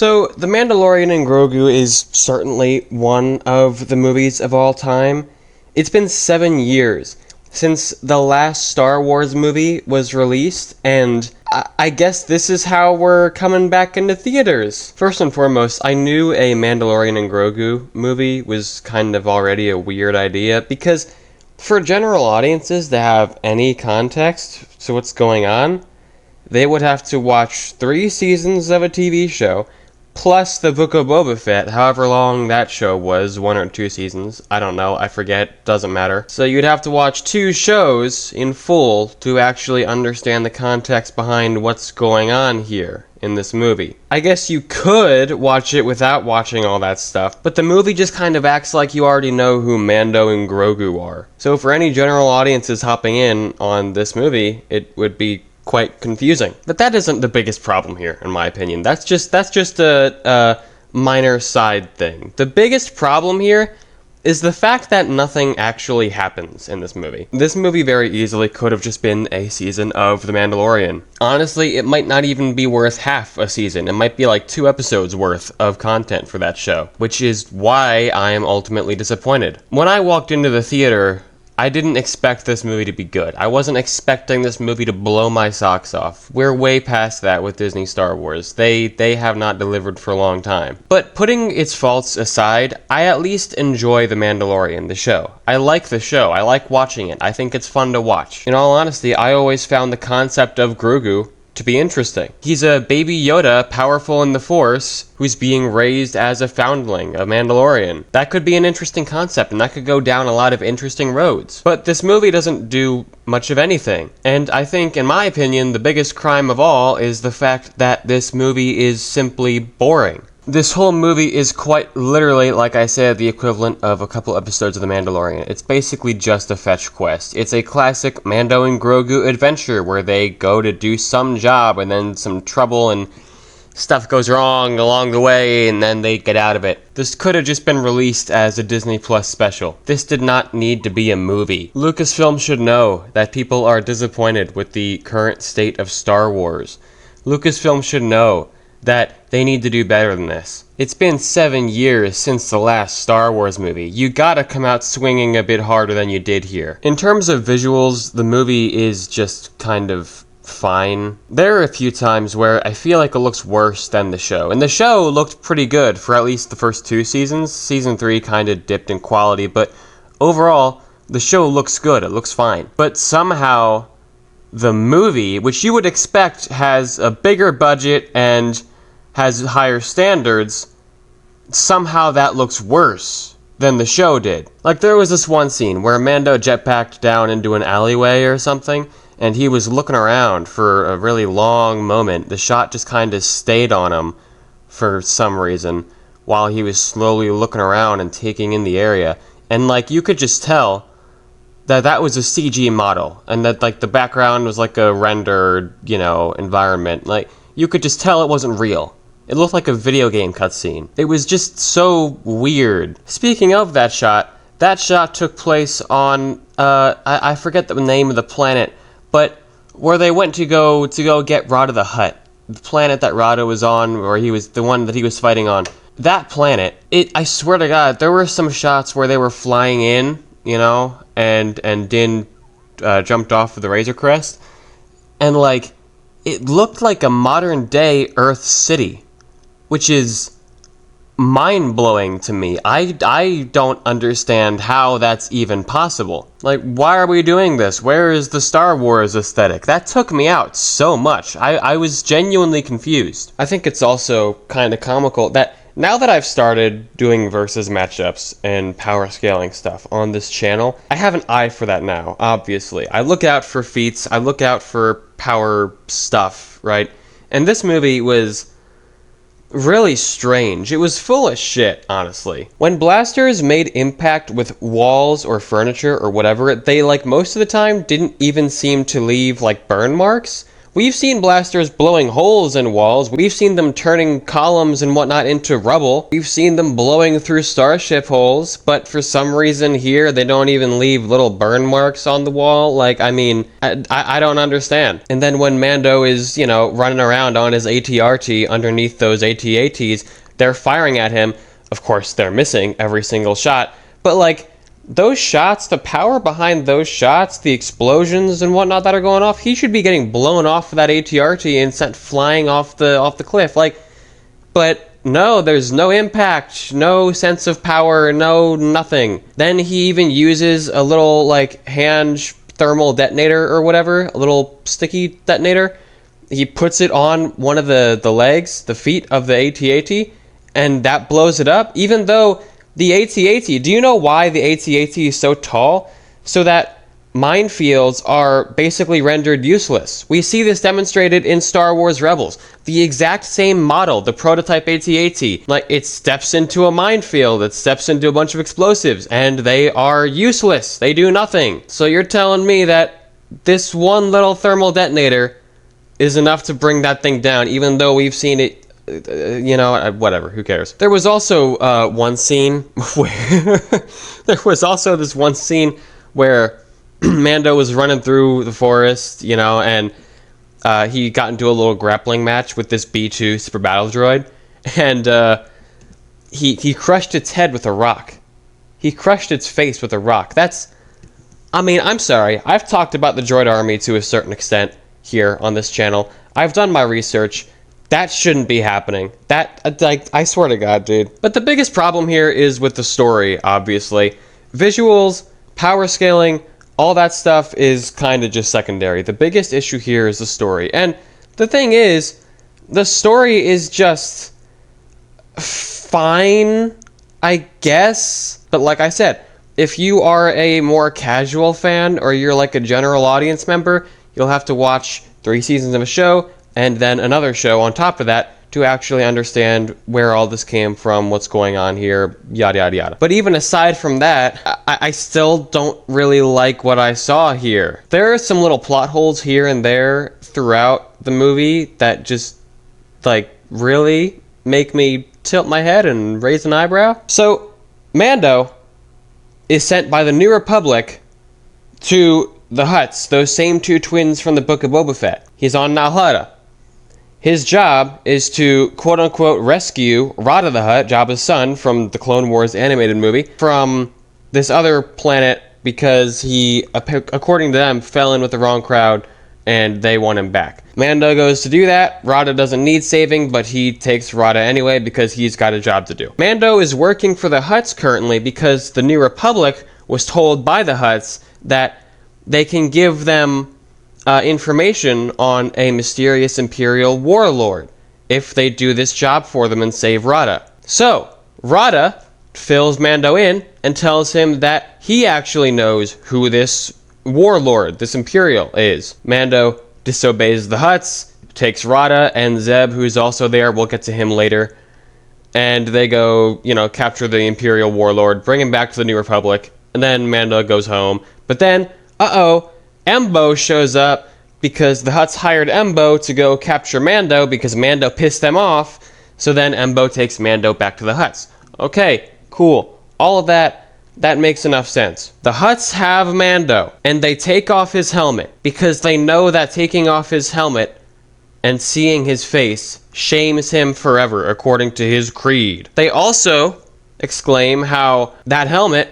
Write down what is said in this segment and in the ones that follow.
So, The Mandalorian and Grogu is certainly one of the movies of all time. It's been 7 years since the last Star Wars movie was released, and I guess this is how we're coming back into theaters. First and foremost, I knew a Mandalorian and Grogu movie was kind of already a weird idea, because for general audiences to have any context to what's going on, they would have to watch 3 seasons of a TV show, plus the Book of Boba Fett, however long that show was, 1 or 2 seasons. I don't know, I forget, doesn't matter. So you'd have to watch 2 shows in full to actually understand the context behind what's going on here in this movie. I guess you could watch it without watching all that stuff, but the movie just kind of acts like you already know who Mando and Grogu are. So for any general audiences hopping in on this movie, it would be quite confusing. But that isn't the biggest problem here, in my opinion. That's just a minor side thing. The biggest problem here is the fact that nothing actually happens in this movie. This movie very easily could have just been a season of The Mandalorian. Honestly, it might not even be worth half a season. It might be like 2 episodes worth of content for that show, which is why I am ultimately disappointed. When I walked into the theater, I didn't expect this movie to be good. I wasn't expecting this movie to blow my socks off. We're way past that with Disney Star Wars. They have not delivered for a long time. But putting its faults aside, I at least enjoy The Mandalorian, the show. I like the show. I like watching it. I think it's fun to watch. In all honesty, I always found the concept of Grogu to be interesting. He's a baby Yoda, powerful in the Force, who's being raised as a foundling, a Mandalorian. That could be an interesting concept, and that could go down a lot of interesting roads. But this movie doesn't do much of anything. And I think, in my opinion, the biggest crime of all is the fact that this movie is simply boring. This whole movie is quite literally, like I said, the equivalent of a couple episodes of The Mandalorian. It's basically just a fetch quest. It's a classic Mando and Grogu adventure where they go to do some job and then some trouble and stuff goes wrong along the way and then they get out of it. This could have just been released as a Disney Plus special. This did not need to be a movie. Lucasfilm should know that people are disappointed with the current state of Star Wars. Lucasfilm should know that they need to do better than this. It's been 7 years since the last Star Wars movie. You gotta come out swinging a bit harder than you did here. In terms of visuals, the movie is just kind of fine. There are a few times where I feel like it looks worse than the show. And the show looked pretty good for at least the first 2 seasons. Season 3 kind of dipped in quality, but overall, the show looks good. It looks fine. But somehow, the movie, which you would expect has a bigger budget and has higher standards, somehow that looks worse than the show did. Like, there was this one scene where Mando jetpacked down into an alleyway or something, and he was looking around for a really long moment. The shot just kind of stayed on him for some reason while he was slowly looking around and taking in the area. And, like, you could just tell that that was a CG model, and that, like, the background was like a rendered, environment. Like, you could just tell it wasn't real. It looked like a video game cutscene. It was just so weird. Speaking of that shot took place on, I forget the name of the planet, but where they went to go get Rada the Hutt. The planet that Rada was on, or he was the one that he was fighting on. That planet, I swear to God, there were some shots where they were flying in, and Din jumped off of the Razor Crest, and, like, it looked like a modern-day Earth city, which is mind-blowing to me. I don't understand how that's even possible. Like, why are we doing this? Where is the Star Wars aesthetic? That took me out so much. I was genuinely confused. I think it's also kind of comical that now that I've started doing versus matchups and power scaling stuff on this channel, I have an eye for that now, obviously. I look out for feats, I look out for power stuff, right? And this movie was really strange. It was full of shit, honestly. When blasters made impact with walls or furniture or whatever, they, like, most of the time didn't even seem to leave, like, burn marks. We've seen blasters blowing holes in walls. We've seen them turning columns and whatnot into rubble. We've seen them blowing through starship holes, but for some reason here, they don't even leave little burn marks on the wall. Like, I mean, I don't understand. And then when Mando is, you know, running around on his AT-RT underneath those AT-ATs, they're firing at him. Of course, they're missing every single shot, but like, those shots, the power behind those shots, the explosions and whatnot that are going off, he should be getting blown off of that AT-RT and sent flying off the cliff. Like, but no, there's no impact, no sense of power, no nothing. Then he even uses a little like hand thermal detonator or whatever, a little sticky detonator. He puts it on one of the legs, the feet of the AT-AT, and that blows it up, even though the AT-AT, do you know why the AT-AT is so tall? So that minefields are basically rendered useless. We see this demonstrated in Star Wars Rebels. The exact same model, the prototype AT-AT. Like, it steps into a minefield, it steps into a bunch of explosives, and they are useless. They do nothing. So you're telling me that this one little thermal detonator is enough to bring that thing down, even though we've seen it, you know, whatever, who cares. There was also one scene where there was also this one scene where Mando was running through the forest, you know, and he got into a little grappling match with this B-2 super battle droid, and he crushed its head with a rock. He crushed its face with a rock. That's, I mean, I'm sorry, I've talked about the droid army to a certain extent here on this channel. I've done my research. That shouldn't be happening. That, like, I swear to God, dude. But the biggest problem here is with the story, obviously. Visuals, power scaling, all that stuff is kind of just secondary. The biggest issue here is the story. And the thing is, the story is just fine, I guess. But like I said, if you are a more casual fan or you're like a general audience member, you'll have to watch 3 seasons of a show and then another show on top of that to actually understand where all this came from, what's going on here, yada yada yada. But even aside from that, I still don't really like what I saw here. There are some little plot holes here and there throughout the movie that just, like, really make me tilt my head and raise an eyebrow. So, Mando is sent by the New Republic to the Hutts, those same 2 twins from the Book of Boba Fett. He's on Nal Hutta. His job is to, quote-unquote, rescue Rata the Hutt, Jabba's son, from the Clone Wars animated movie, from this other planet because he, according to them, fell in with the wrong crowd and they want him back. Mando goes to do that. Rata doesn't need saving, but he takes Rata anyway because he's got a job to do. Mando is working for the Hutts currently because the New Republic was told by the Hutts that they can give them information on a mysterious Imperial warlord if they do this job for them and save Rata. So, Rata fills Mando in and tells him that he actually knows who this warlord, this Imperial, is. Mando disobeys the Hutts, takes Rata and Zeb, who's also there, we'll get to him later, and they go, you know, capture the Imperial warlord, bring him back to the New Republic, and then Mando goes home. But then, Embo shows up because the Hutts hired Embo to go capture Mando because Mando pissed them off. So then Embo takes Mando back to the Hutts. Okay, cool. All of that makes enough sense. The Hutts have Mando, and they take off his helmet because they know that taking off his helmet and seeing his face shames him forever, according to his creed. They also exclaim how that helmet,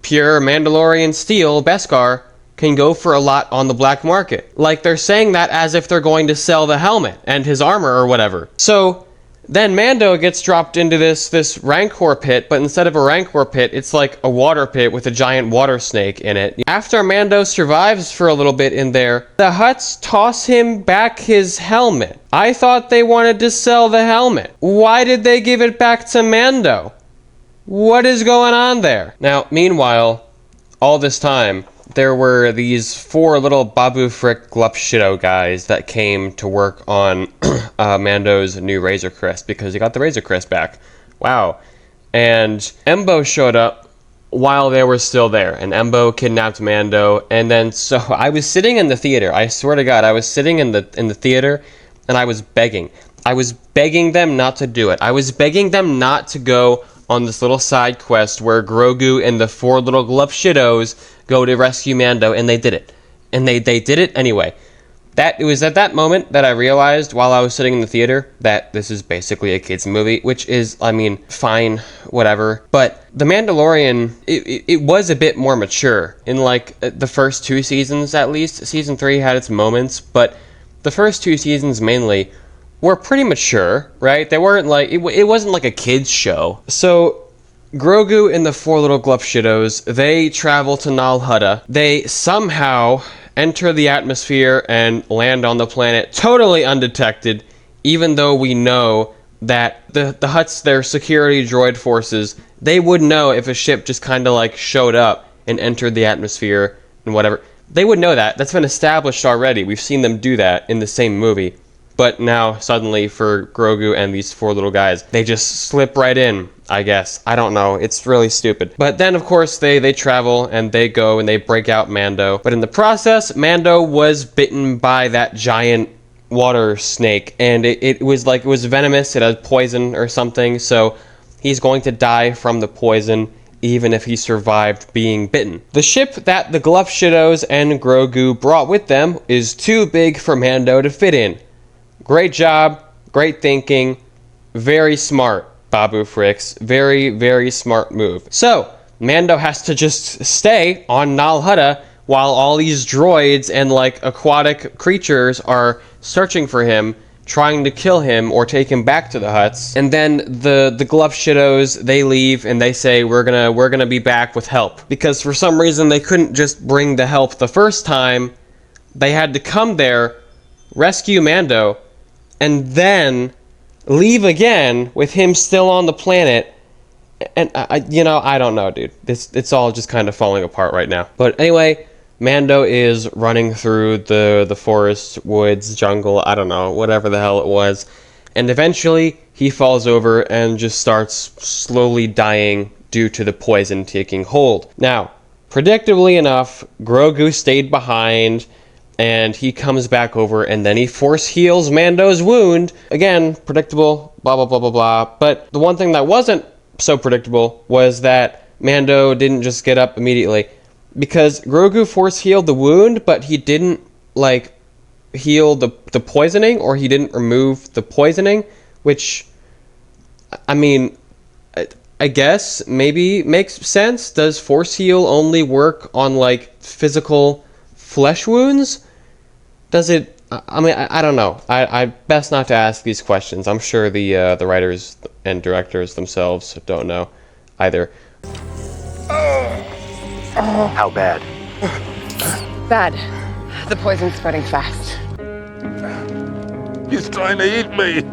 pure Mandalorian steel, Beskar, can go for a lot on the black market. Like, they're saying that as if they're going to sell the helmet and his armor or whatever. So then Mando gets dropped into this Rancor pit, but instead of a Rancor pit, it's like a water pit with a giant water snake in it. After Mando survives for a little bit in there, the Hutts toss him back his helmet. I thought they wanted to sell the helmet. Why did they give it back to Mando? What is going on there? Now, meanwhile, all this time, there were these 4 little Babu Frick Glup Shido guys that came to work on Mando's new Razor Crest because he got the Razor Crest back. Wow. And Embo showed up while they were still there, and Embo kidnapped Mando, and then so I was sitting in the theater. I swear to God, I was sitting in the theater, and I was begging. I was begging them not to do it. I was begging them not to go on this little side quest where Grogu and the 4 little glove shittos go to rescue Mando, and they did it. And they did it anyway. It was at that moment that I realized while I was sitting in the theater that this is basically a kid's movie, which is, I mean, fine, whatever. But The Mandalorian, it was a bit more mature in, like, the first 2 seasons at least. Season 3 had its moments, but the first 2 seasons mainly were pretty mature, right? They weren't like, it wasn't like a kid's show. So Grogu and the 4 little glove shittos, they travel to Nal Hutta. They somehow enter the atmosphere and land on the planet totally undetected, even though we know that the Hutts, their security droid forces, they would know if a ship just kind of like showed up and entered the atmosphere and whatever. They would know that. That's been established already. We've seen them do that in the same movie. But now, suddenly, for Grogu and these 4 little guys, they just slip right in, I guess. I don't know. It's really stupid. But then, of course, they travel, and they go, and they break out Mando. But in the process, Mando was bitten by that giant water snake, and it was venomous. It had poison or something, so he's going to die from the poison, even if he survived being bitten. The ship that the Glove Shittos and Grogu brought with them is too big for Mando to fit in. Great job, great thinking, very smart, Babu Fricks. Very, very smart move. So, Mando has to just stay on Nal Hutta while all these droids and, like, aquatic creatures are searching for him, trying to kill him or take him back to the Hutts. And then the Glove Shittos, they leave and they say, we're gonna be back with help. Because for some reason they couldn't just bring the help the first time. They had to come there, rescue Mando, and then leave again with him still on the planet. And I don't know, dude. It's all just kind of falling apart right now. But anyway, Mando is running through the forest, woods, jungle, I don't know, whatever the hell it was. And eventually he falls over and just starts slowly dying due to the poison taking hold. Now, predictably enough, Grogu stayed behind, and he comes back over, and then he force heals Mando's wound. Again, predictable, blah, blah, blah, blah, blah. But the one thing that wasn't so predictable was that Mando didn't just get up immediately. Because Grogu force healed the wound, but he didn't, like, heal the poisoning, or he didn't remove the poisoning, which, I mean, I guess maybe makes sense. Does force heal only work on, like, physical flesh wounds? Does it? I mean, I don't know. I best not to ask these questions. I'm sure the writers and directors themselves don't know either. How bad? Bad. The poison's spreading fast. He's trying to eat me.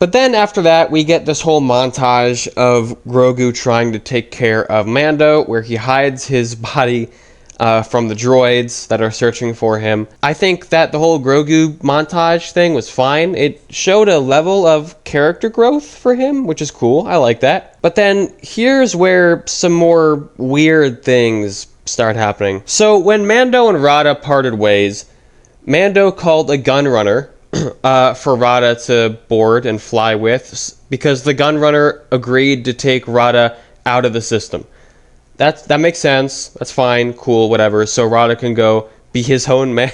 But then after that, we get this whole montage of Grogu trying to take care of Mando, where he hides his body from the droids that are searching for him. I think that the whole Grogu montage thing was fine. It showed a level of character growth for him, which is cool. I like that. But then here's where some more weird things start happening. So when Mando and Rada parted ways, Mando called a gun runner for Rada to board and fly with, because the gunrunner agreed to take Rada out of the system. That makes sense. That's fine, cool, whatever. So Rada can go be his own man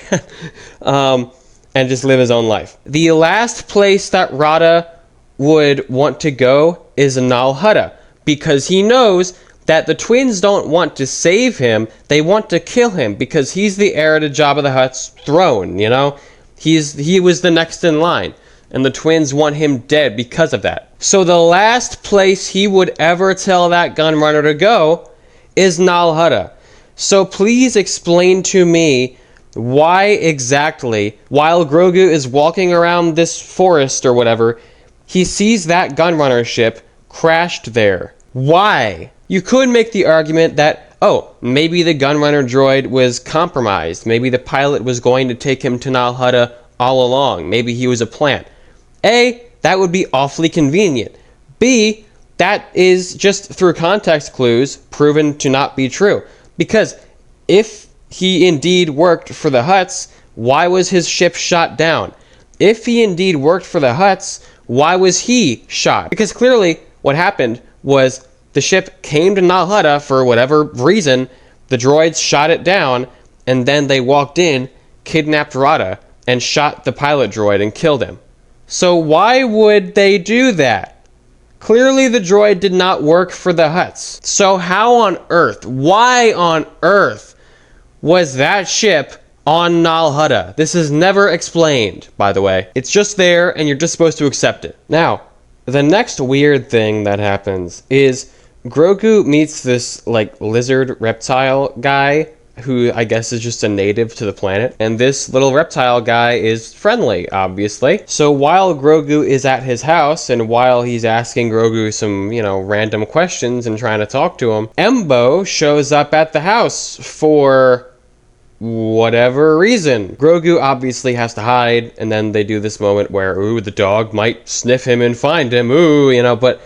and just live his own life. The last place that Rada would want to go is Nal Hutta, because he knows that the twins don't want to save him. They want to kill him because he's the heir to Jabba the Hutt's throne, you know? He was the next in line, and the twins want him dead because of that. So the last place he would ever tell that gunrunner to go is Nal Hutta. So please explain to me why exactly, while Grogu is walking around this forest or whatever, he sees that gunrunner ship crashed there. Why? You could make the argument that, oh, maybe the gunrunner droid was compromised. Maybe the pilot was going to take him to Nal Hutta all along. Maybe he was a plant. A, that would be awfully convenient. B, that is just through context clues proven to not be true. Because if he indeed worked for the Hutts, why was his ship shot down? If he indeed worked for the Hutts, why was he shot? Because clearly what happened was the ship came to Nal Hutta for whatever reason, the droids shot it down, and then they walked in, kidnapped Rada, and shot the pilot droid and killed him. So why would they do that? Clearly the droid did not work for the Hutts. So how on earth, why on earth was that ship on Nal Hutta? This is never explained, by the way. It's just there, and you're just supposed to accept it. Now, the next weird thing that happens is Grogu meets this, lizard reptile guy who I guess is just a native to the planet. And this little reptile guy is friendly, obviously. So while Grogu is at his house, and while he's asking Grogu some, random questions and trying to talk to him, Embo shows up at the house for whatever reason. Grogu obviously has to hide, and then they do this moment where, ooh, the dog might sniff him and find him, ooh, but,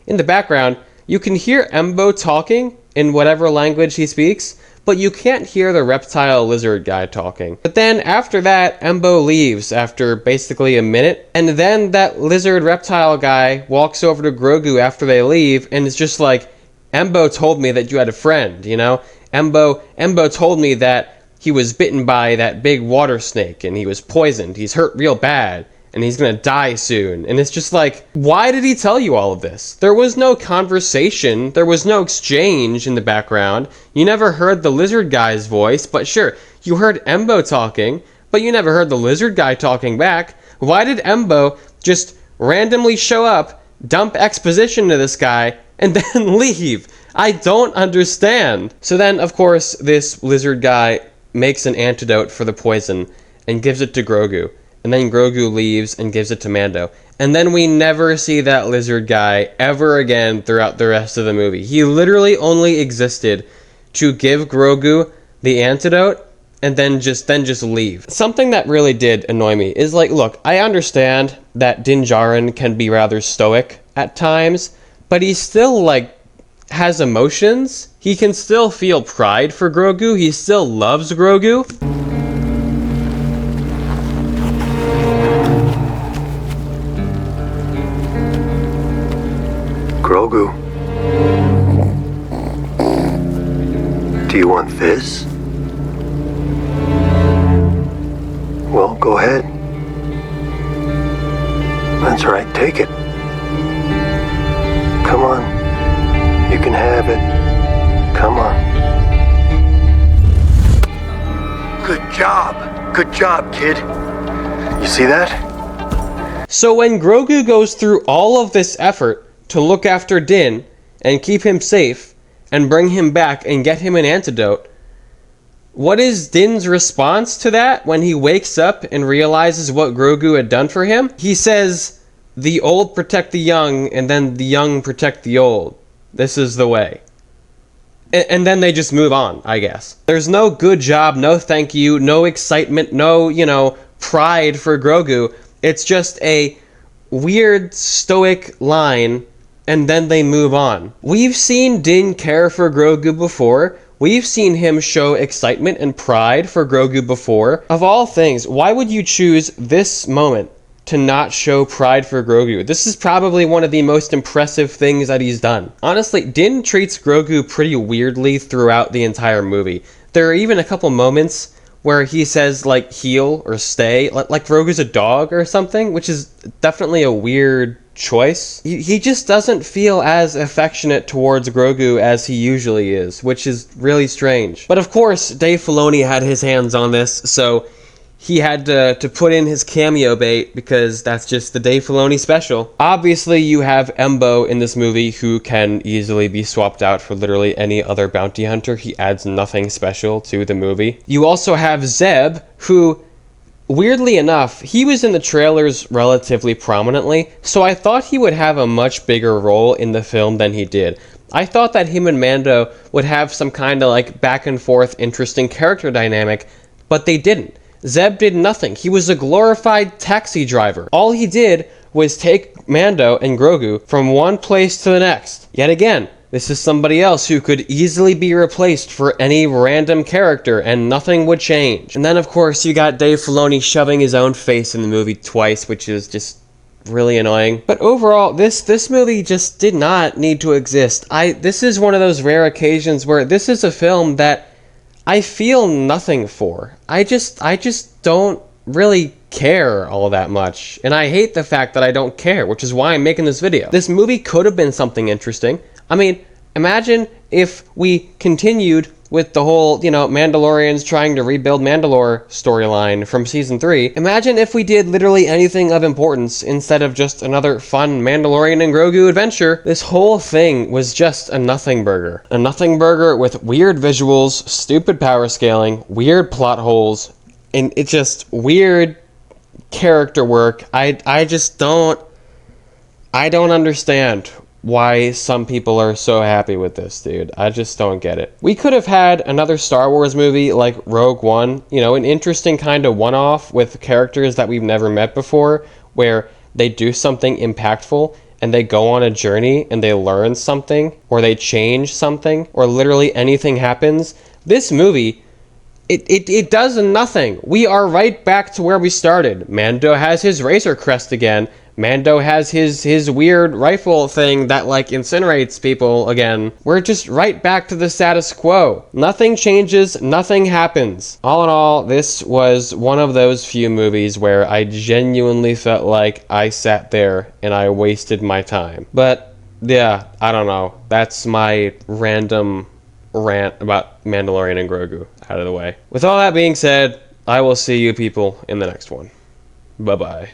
in the background, you can hear Embo talking in whatever language he speaks, but you can't hear the reptile lizard guy talking. But then after that, Embo leaves after basically a minute, and then that lizard reptile guy walks over to Grogu after they leave, and it's just like, Embo told me that you had a friend, Embo told me that he was bitten by that big water snake, and he was poisoned. He's hurt real bad, and he's gonna die soon. And it's just like, why did he tell you all of this? There was no conversation, there was no exchange in the background. You never heard the lizard guy's voice, but sure, you heard Embo talking, but you never heard the lizard guy talking back. Why did Embo just randomly show up, dump exposition to this guy, and then leave? I don't understand. So then, of course, this lizard guy makes an antidote for the poison and gives it to Grogu. And then Grogu leaves and gives it to Mando. And then we never see that lizard guy ever again throughout the rest of the movie. He literally only existed to give Grogu the antidote and then just leave. Something that really did annoy me is look, I understand that Din Djarin can be rather stoic at times, but he still has emotions. He can still feel pride for Grogu. He still loves Grogu. Grogu. Do you want this? Well, go ahead. That's right, take it. Come on. You can have it. Come on. Good job. Good job, kid. You see that? So when Grogu goes through all of this effort to look after Din and keep him safe and bring him back and get him an antidote, what is Din's response to that when he wakes up and realizes what Grogu had done for him? He says, "The old protect the young, and then the young protect the old. This is the way." And then they just move on, I guess. There's no good job, no thank you, no excitement, no, pride for Grogu. It's just a weird, stoic line, and then they move on. We've seen Din care for Grogu before. We've seen him show excitement and pride for Grogu before. Of all things, why would you choose this moment to not show pride for Grogu? This is probably one of the most impressive things that he's done. Honestly, Din treats Grogu pretty weirdly throughout the entire movie. There are even a couple moments where he says, heal or stay, like Grogu's a dog or something, which is definitely a weird choice. He just doesn't feel as affectionate towards Grogu as he usually is, which is really strange. But of course, Dave Filoni had his hands on this, so he had to put in his cameo bait because that's just the Dave Filoni special. Obviously, you have Embo in this movie who can easily be swapped out for literally any other bounty hunter. He adds nothing special to the movie. You also have Zeb, who, weirdly enough, he was in the trailers relatively prominently, so I thought he would have a much bigger role in the film than he did. I thought that him and Mando would have some kind of like back and forth interesting character dynamic, but they didn't. Zeb did nothing. He was a glorified taxi driver. All he did was take Mando and Grogu from one place to the next. Yet again, this is somebody else who could easily be replaced for any random character and nothing would change. And then of course you got Dave Filoni shoving his own face in the movie twice, which is just really annoying. But overall, this movie just did not need to exist. This is one of those rare occasions where this is a film that I feel nothing for. I just don't really care all that much. And I hate the fact that I don't care, which is why I'm making this video. This movie could have been something interesting. I mean, imagine if we continued with the whole, Mandalorians trying to rebuild Mandalore storyline from season 3. Imagine if we did literally anything of importance instead of just another fun Mandalorian and Grogu adventure. This whole thing was just a nothing burger. A nothing burger with weird visuals, stupid power scaling, weird plot holes, and it's just weird character work. I don't understand why some people are so happy with this, dude. I just don't get it. We could have had another Star Wars movie like Rogue One, an interesting kind of one-off with characters that we've never met before, where they do something impactful and they go on a journey and they learn something, or they change something, or literally anything happens. This movie, it does nothing. We are right back to where we started. Mando has his Razor Crest again. Mando has his weird rifle thing that incinerates people again. We're just right back to the status quo. Nothing changes, nothing happens. All in all, this was one of those few movies where I genuinely felt like I sat there and I wasted my time. But yeah, I don't know. That's my random rant about Mandalorian and Grogu out of the way. With all that being said, I will see you people in the next one. Bye-bye.